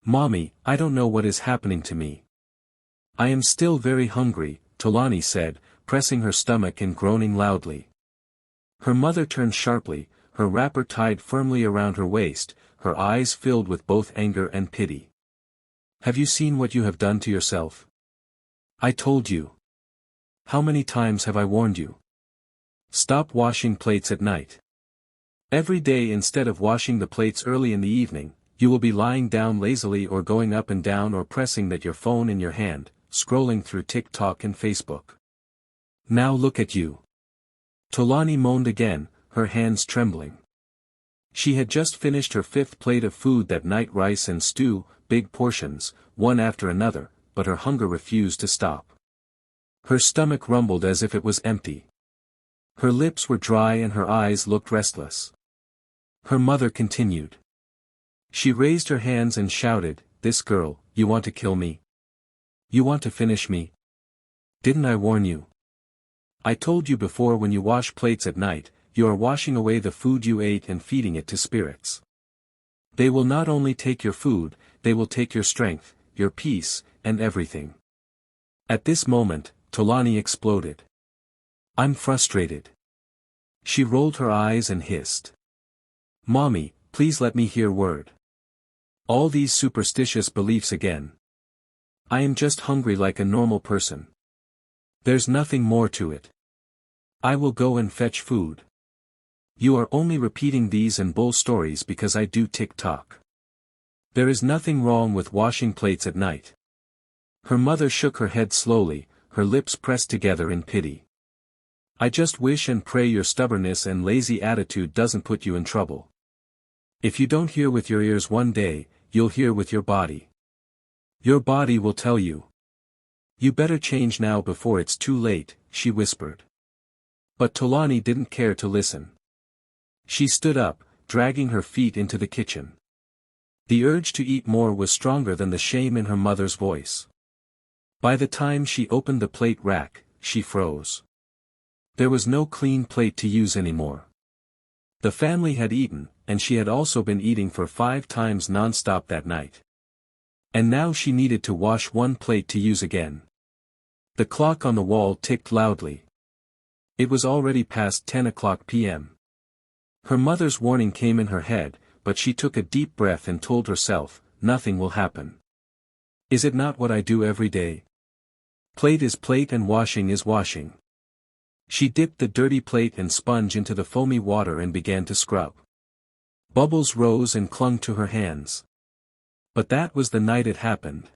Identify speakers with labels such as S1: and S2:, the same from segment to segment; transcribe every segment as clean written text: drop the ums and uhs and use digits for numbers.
S1: Mommy, I don't know what is happening to me. I am still very hungry, Tolani said, pressing her stomach and groaning loudly. Her mother turned sharply, her wrapper tied firmly around her waist, her eyes filled with both anger and pity. Have you seen what you have done to yourself? I told you. How many times have I warned you? Stop washing plates at night. Every day instead of washing the plates early in the evening, you will be lying down lazily or going up and down or pressing that your phone in your hand, scrolling through TikTok and Facebook. Now look at you. Tolani moaned again, her hands trembling. She had just finished her 5th plate of food that night, rice and stew, big portions, one after another, but her hunger refused to stop. Her stomach rumbled as if it was empty. Her lips were dry and her eyes looked restless. Her mother continued. She raised her hands and shouted, "This girl, you want to kill me? You want to finish me? Didn't I warn you? I told you before, when you wash plates at night, you are washing away the food you ate and feeding it to spirits. They will not only take your food, they will take your strength, your peace, and everything." At this moment, Tolani exploded. "I'm frustrated." She rolled her eyes and hissed. "Mommy, please let me hear word. All these superstitious beliefs again. I am just hungry like a normal person. There's nothing more to it. I will go and fetch food. You are only repeating these and bull stories because I do TikTok. There is nothing wrong with washing plates at night." Her mother shook her head slowly, her lips pressed together in pity. "I just wish and pray your stubbornness and lazy attitude doesn't put you in trouble. If you don't hear with your ears one day, you'll hear with your body. Your body will tell you. You better change now before it's too late," she whispered. But Tolani didn't care to listen. She stood up, dragging her feet into the kitchen. The urge to eat more was stronger than the shame in her mother's voice. By the time she opened the plate rack, she froze. There was no clean plate to use anymore. The family had eaten, and she had also been eating for 5 times non-stop that night. And now she needed to wash one plate to use again. The clock on the wall ticked loudly. It was already past 10 o'clock p.m. Her mother's warning came in her head, but she took a deep breath and told herself, "Nothing will happen. Is it not what I do every day? Plate is plate and washing is washing." She dipped the dirty plate and sponge into the foamy water and began to scrub. Bubbles rose and clung to her hands. But that was the night it happened.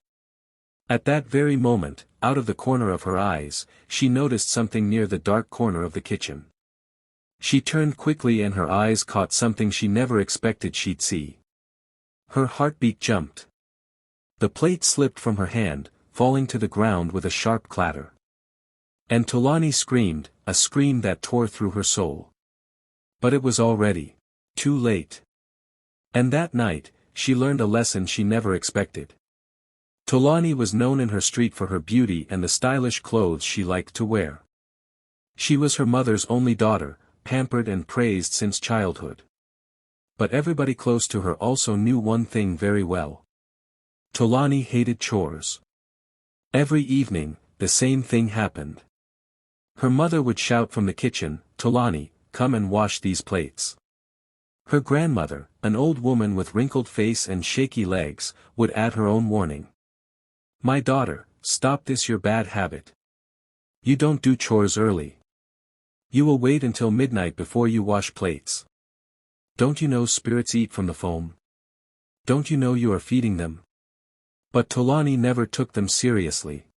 S1: At that very moment, out of the corner of her eyes, she noticed something near the dark corner of the kitchen. She turned quickly and her eyes caught something she never expected she'd see. Her heartbeat jumped. The plate slipped from her hand, falling to the ground with a sharp clatter. And Tolani screamed, a scream that tore through her soul. But it was already too late. And that night, she learned a lesson she never expected. Tolani was known in her street for her beauty and the stylish clothes she liked to wear. She was her mother's only daughter, pampered and praised since childhood. But everybody close to her also knew one thing very well. Tolani hated chores. Every evening, the same thing happened. Her mother would shout from the kitchen, "Tolani, come and wash these plates." Her grandmother, an old woman with wrinkled face and shaky legs, would add her own warning. "My daughter, stop this, your bad habit. You don't do chores early. You will wait until midnight before you wash plates. Don't you know spirits eat from the foam? Don't you know you are feeding them?" But Tolani never took them seriously.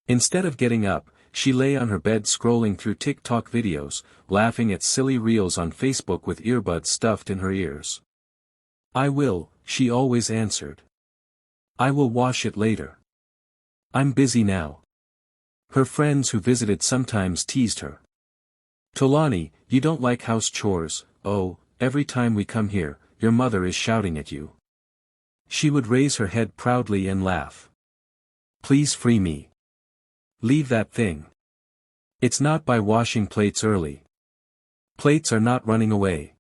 S1: Instead of getting up, she lay on her bed scrolling through TikTok videos, laughing at silly reels on Facebook with earbuds stuffed in her ears. "I will," she always answered. "I will wash it later. I'm busy now." Her friends who visited sometimes teased her. "Tolani, you don't like house chores. Oh, every time we come here, your mother is shouting at you." She would raise her head proudly and laugh. "Please free me. Leave that thing. It's not by washing plates early. Plates are not running away.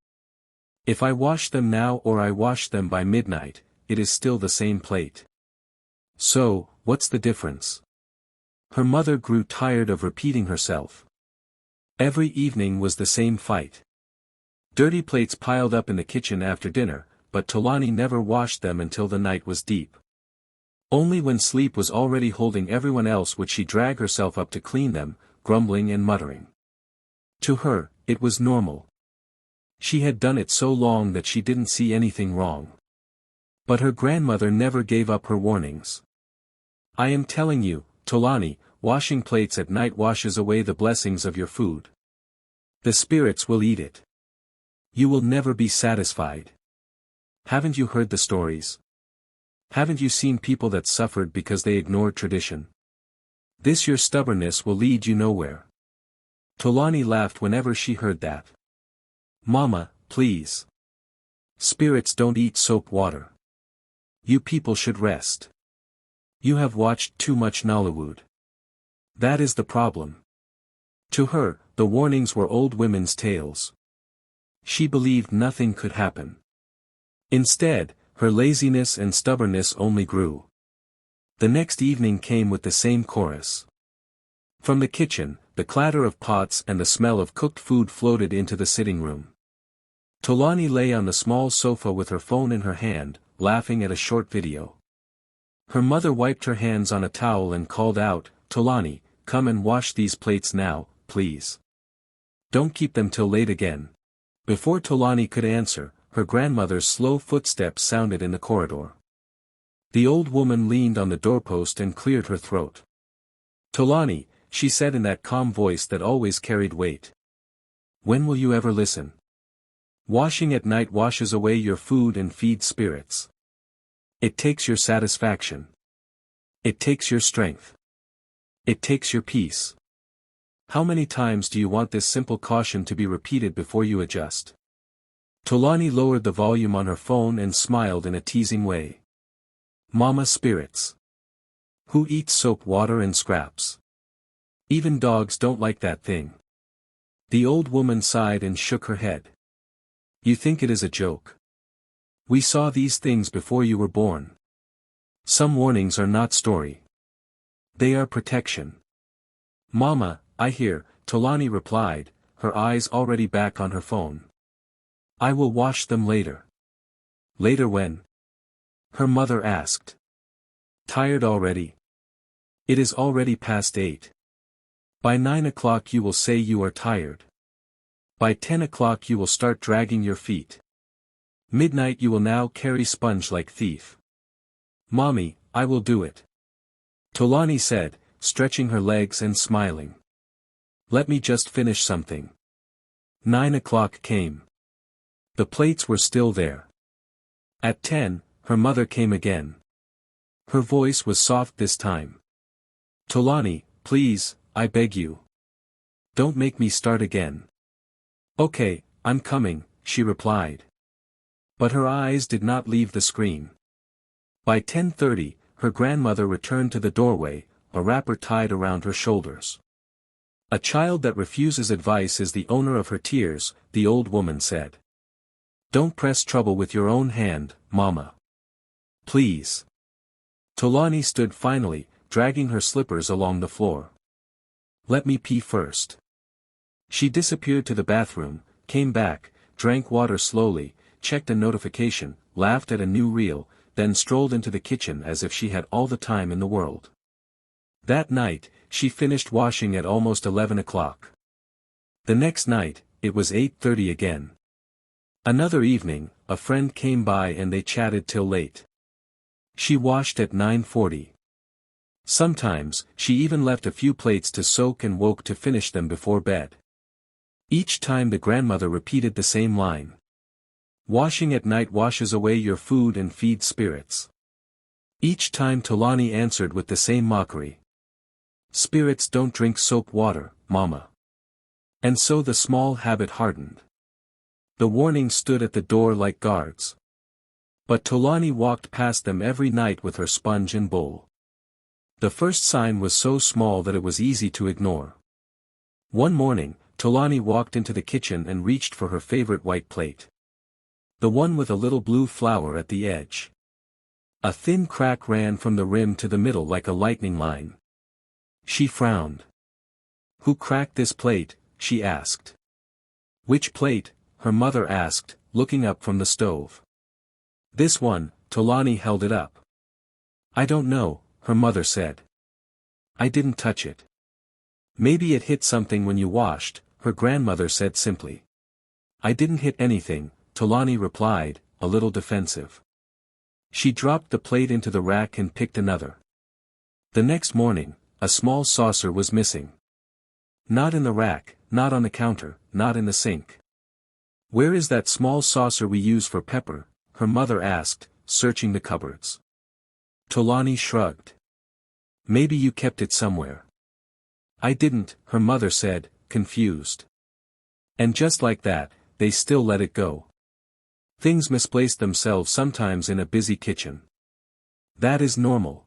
S1: If I wash them now or I wash them by midnight, it is still the same plate. So, what's the difference? Her mother grew tired of repeating herself. Every evening was the same fight. Dirty plates piled up in the kitchen after dinner, but Tolani never washed them until the night was deep. Only when sleep was already holding everyone else would she drag herself up to clean them, grumbling and muttering. To her, it was normal. She had done it so long that she didn't see anything wrong. But her grandmother never gave up her warnings. I am telling you, Tolani, washing plates at night washes away the blessings of your food. The spirits will eat it. You will never be satisfied. Haven't you heard the stories? Haven't you seen people that suffered because they ignored tradition? This your stubbornness will lead you nowhere. Tolani laughed whenever she heard that. Mama, please. Spirits don't eat soap water. You people should rest. You have watched too much Nollywood. That is the problem. To her, the warnings were old women's tales. She believed nothing could happen. Instead, her laziness and stubbornness only grew. The next evening came with the same chorus. From the kitchen, the clatter of pots and the smell of cooked food floated into the sitting room. Tolani lay on the small sofa with her phone in her hand, laughing at a short video. Her mother wiped her hands on a towel and called out, "Tolani, come and wash these plates now, please. Don't keep them till late again." Before Tolani could answer, her grandmother's slow footsteps sounded in the corridor. The old woman leaned on the doorpost and cleared her throat. "Tolani," she said in that calm voice that always carried weight. "When will you ever listen? Washing at night washes away your food and feeds spirits. It takes your satisfaction. It takes your strength. It takes your peace. How many times do you want this simple caution to be repeated before you adjust?" Tolani lowered the volume on her phone and smiled in a teasing way. "Mama spirits. Who eats soap water and scraps? Even dogs don't like that thing." The old woman sighed and shook her head. "You think it is a joke? We saw these things before you were born. Some warnings are not story. They are protection." "Mama, I hear," Tolani replied, her eyes already back on her phone. "I will wash them later." "Later when?" her mother asked. "Tired already? It is already past 8. By 9 o'clock you will say you are tired. By 10 o'clock you will start dragging your feet. Midnight you will now carry sponge like thief." "Mommy, I will do it," Tolani said, stretching her legs and smiling. "Let me just finish something." 9 o'clock came. The plates were still there. At 10, her mother came again. Her voice was soft this time. "Tolani, please, I beg you. Don't make me start again." "Okay, I'm coming," she replied. But her eyes did not leave the screen. By 10:30, her grandmother returned to the doorway, a wrapper tied around her shoulders. "A child that refuses advice is the owner of her tears," the old woman said. "Don't press trouble with your own hand, Mama. Please." Tolani stood finally, dragging her slippers along the floor. "Let me pee first." She disappeared to the bathroom, came back, drank water slowly, checked a notification, laughed at a new reel, then strolled into the kitchen as if she had all the time in the world. That night, she finished washing at almost 11 o'clock. The next night, it was 8:30 again. Another evening, a friend came by and they chatted till late. She washed at 9:40. Sometimes, she even left a few plates to soak and woke to finish them before bed. Each time the grandmother repeated the same line. Washing at night washes away your food and feeds spirits. Each time Tolani answered with the same mockery. Spirits don't drink soap water, Mama. And so the small habit hardened. The warning stood at the door like guards. But Tolani walked past them every night with her sponge and bowl. The first sign was so small that it was easy to ignore. One morning, Tolani walked into the kitchen and reached for her favorite white plate. The one with a little blue flower at the edge. A thin crack ran from the rim to the middle like a lightning line. She frowned. "Who cracked this plate?" she asked. "Which plate?" her mother asked, looking up from the stove. "This one," Tolani held it up. "I don't know," her mother said. "I didn't touch it." "Maybe it hit something when you washed," her grandmother said simply. "I didn't hit anything," Tolani replied, a little defensive. She dropped the plate into the rack and picked another. The next morning, a small saucer was missing. Not in the rack, not on the counter, not in the sink. "Where is that small saucer we use for pepper?" her mother asked, searching the cupboards. Tolani shrugged. "Maybe you kept it somewhere." "I didn't," her mother said, confused. And just like that, they still let it go. Things misplaced themselves sometimes in a busy kitchen. That is normal.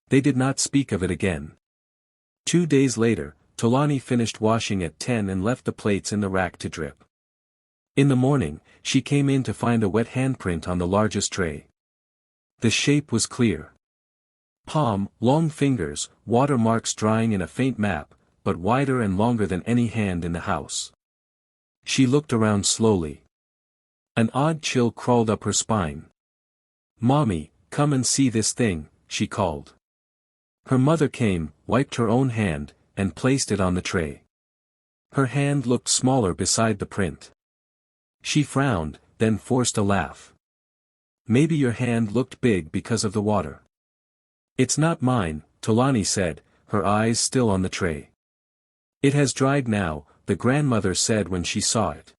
S1: They did not speak of it again. 2 days later, Tolani finished washing at 10 and left the plates in the rack to drip. In the morning, she came in to find a wet handprint on the largest tray. The shape was clear. Palm, long fingers, watermarks drying in a faint map, but wider and longer than any hand in the house. She looked around slowly. An odd chill crawled up her spine. "Mommy, come and see this thing," she called. Her mother came, wiped her own hand, and placed it on the tray. Her hand looked smaller beside the print. She frowned, then forced a laugh. "Maybe your hand looked big because of the water." "It's not mine," Tolani said, her eyes still on the tray. "It has dried now," the grandmother said when she saw it.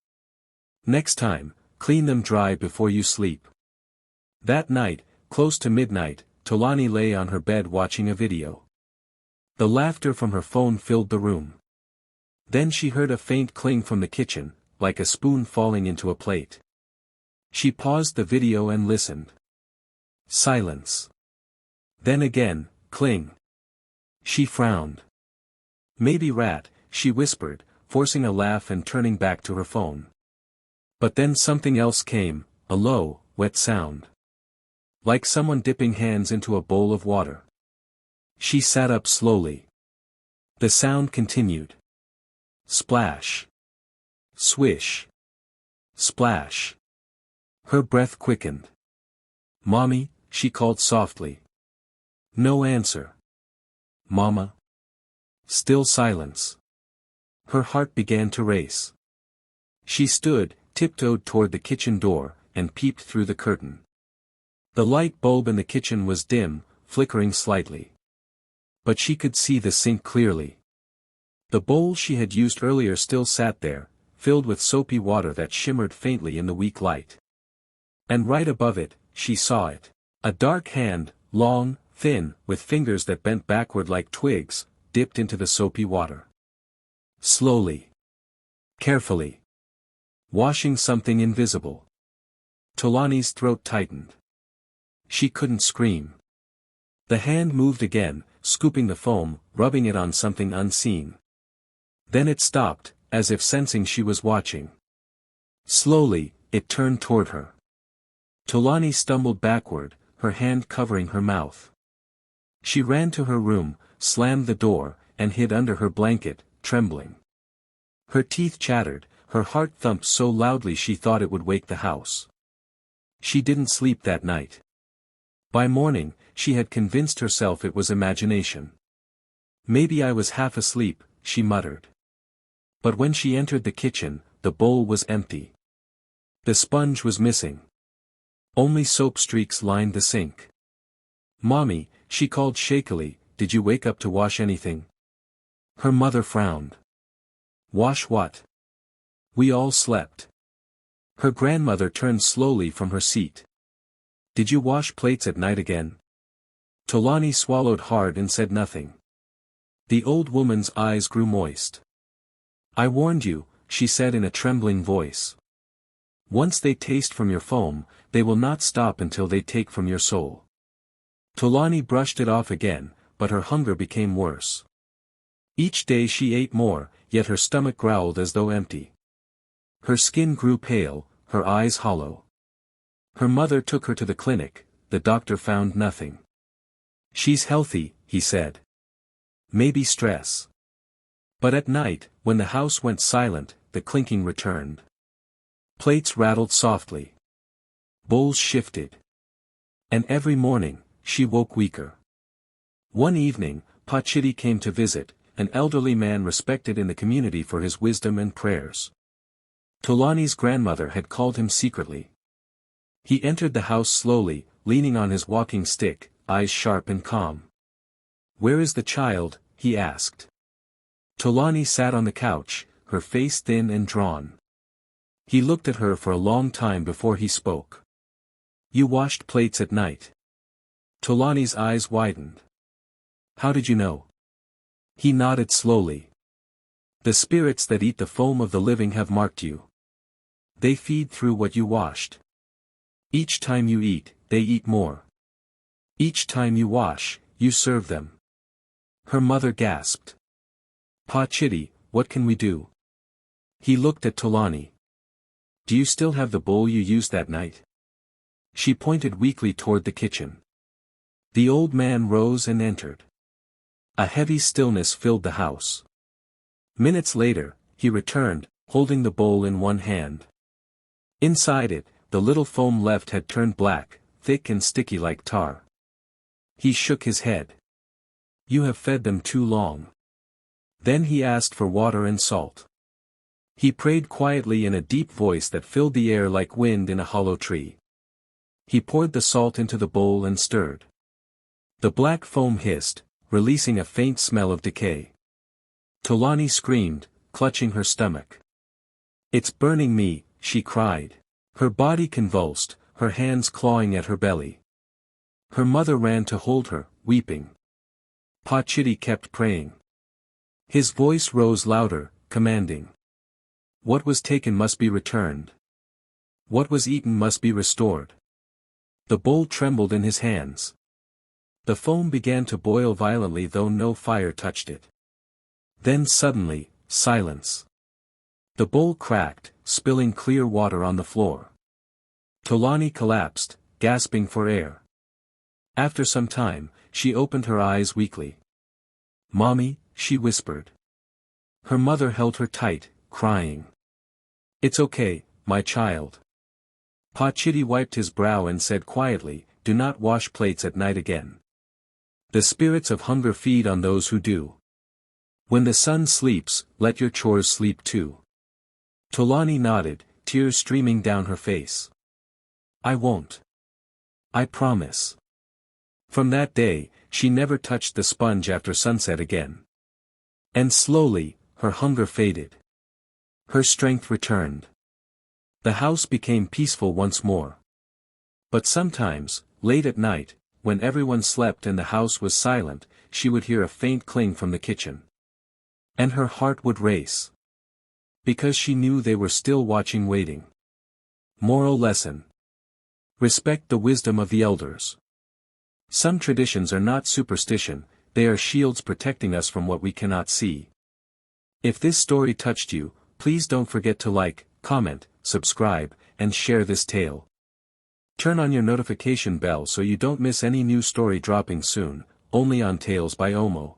S1: "Next time, clean them dry before you sleep." That night, close to midnight, Tolani lay on her bed watching a video. The laughter from her phone filled the room. Then she heard a faint cling from the kitchen, like a spoon falling into a plate. She paused the video and listened. Silence. Then again, cling. She frowned. "Maybe rat," she whispered, forcing a laugh and turning back to her phone. But then something else came, a low, wet sound. Like someone dipping hands into a bowl of water. She sat up slowly. The sound continued. Splash. Swish. Splash. Her breath quickened. "Mommy," she called softly. No answer. "Mama." Still silence. Her heart began to race. She stood, tiptoed toward the kitchen door, and peeped through the curtain. The light bulb in the kitchen was dim, flickering slightly. But she could see the sink clearly. The bowl she had used earlier still sat there, filled with soapy water that shimmered faintly in the weak light. And right above it, she saw it. A dark hand, long, thin, with fingers that bent backward like twigs, dipped into the soapy water. Slowly. Carefully. Washing something invisible. Tolani's throat tightened. She couldn't scream. The hand moved again, scooping the foam, rubbing it on something unseen. Then it stopped, as if sensing she was watching. Slowly, it turned toward her. Tolani stumbled backward, her hand covering her mouth. She ran to her room, slammed the door, and hid under her blanket, trembling. Her teeth chattered, her heart thumped so loudly she thought it would wake the house. She didn't sleep that night. By morning, she had convinced herself it was imagination. "Maybe I was half asleep," she muttered. But when she entered the kitchen, the bowl was empty. The sponge was missing. Only soap streaks lined the sink. "Mommy," she called shakily, "did you wake up to wash anything?" Her mother frowned. "Wash what?" "We all slept." Her grandmother turned slowly from her seat. "Did you wash plates at night again?" Tolani swallowed hard and said nothing. The old woman's eyes grew moist. "I warned you," she said in a trembling voice. "Once they taste from your foam, they will not stop until they take from your soul." Tolani brushed it off again, but her hunger became worse. Each day she ate more, yet her stomach growled as though empty. Her skin grew pale, her eyes hollow. Her mother took her to the clinic, the doctor found nothing. "She's healthy," he said. "Maybe stress." But at night, when the house went silent, the clinking returned. Plates rattled softly. Bowls shifted. And every morning, she woke weaker. One evening, Pachiti came to visit, an elderly man respected in the community for his wisdom and prayers. Tolani's grandmother had called him secretly. He entered the house slowly, leaning on his walking stick, eyes sharp and calm. "Where is the child?" he asked. Tolani sat on the couch, her face thin and drawn. He looked at her for a long time before he spoke. "You washed plates at night." Tolani's eyes widened. "How did you know?" He nodded slowly. "The spirits that eat the foam of the living have marked you. They feed through what you washed. Each time you eat, they eat more. Each time you wash, you serve them." Her mother gasped. "Pachiti, what can we do?" He looked at Tolani. "Do you still have the bowl you used that night?" She pointed weakly toward the kitchen. The old man rose and entered. A heavy stillness filled the house. Minutes later, he returned, holding the bowl in one hand. Inside it, the little foam left had turned black, thick and sticky like tar. He shook his head. "You have fed them too long." Then he asked for water and salt. He prayed quietly in a deep voice that filled the air like wind in a hollow tree. He poured the salt into the bowl and stirred. The black foam hissed, releasing a faint smell of decay. Tolani screamed, clutching her stomach. "It's burning me," she cried. Her body convulsed, her hands clawing at her belly. Her mother ran to hold her, weeping. Pachiti kept praying. His voice rose louder, commanding. What was taken must be returned. What was eaten must be restored. The bowl trembled in his hands. The foam began to boil violently though no fire touched it. Then suddenly, silence. The bowl cracked, spilling clear water on the floor. Tolani collapsed, gasping for air. After some time, she opened her eyes weakly. "Mommy," she whispered. Her mother held her tight, crying. "It's okay, my child." Pachiti wiped his brow and said quietly, "Do not wash plates at night again. The spirits of hunger feed on those who do. When the sun sleeps, let your chores sleep too." Tolani nodded, tears streaming down her face. "I won't. I promise." From that day, she never touched the sponge after sunset again. And slowly, her hunger faded. Her strength returned. The house became peaceful once more. But sometimes, late at night, when everyone slept and the house was silent, she would hear a faint cling from the kitchen. And her heart would race. Because she knew they were still watching, waiting. Moral lesson. Respect the wisdom of the elders. Some traditions are not superstition, they are shields protecting us from what we cannot see. If this story touched you, please don't forget to like, comment, subscribe, and share this tale. Turn on your notification bell so you don't miss any new story dropping soon, only on Tales by Omoh.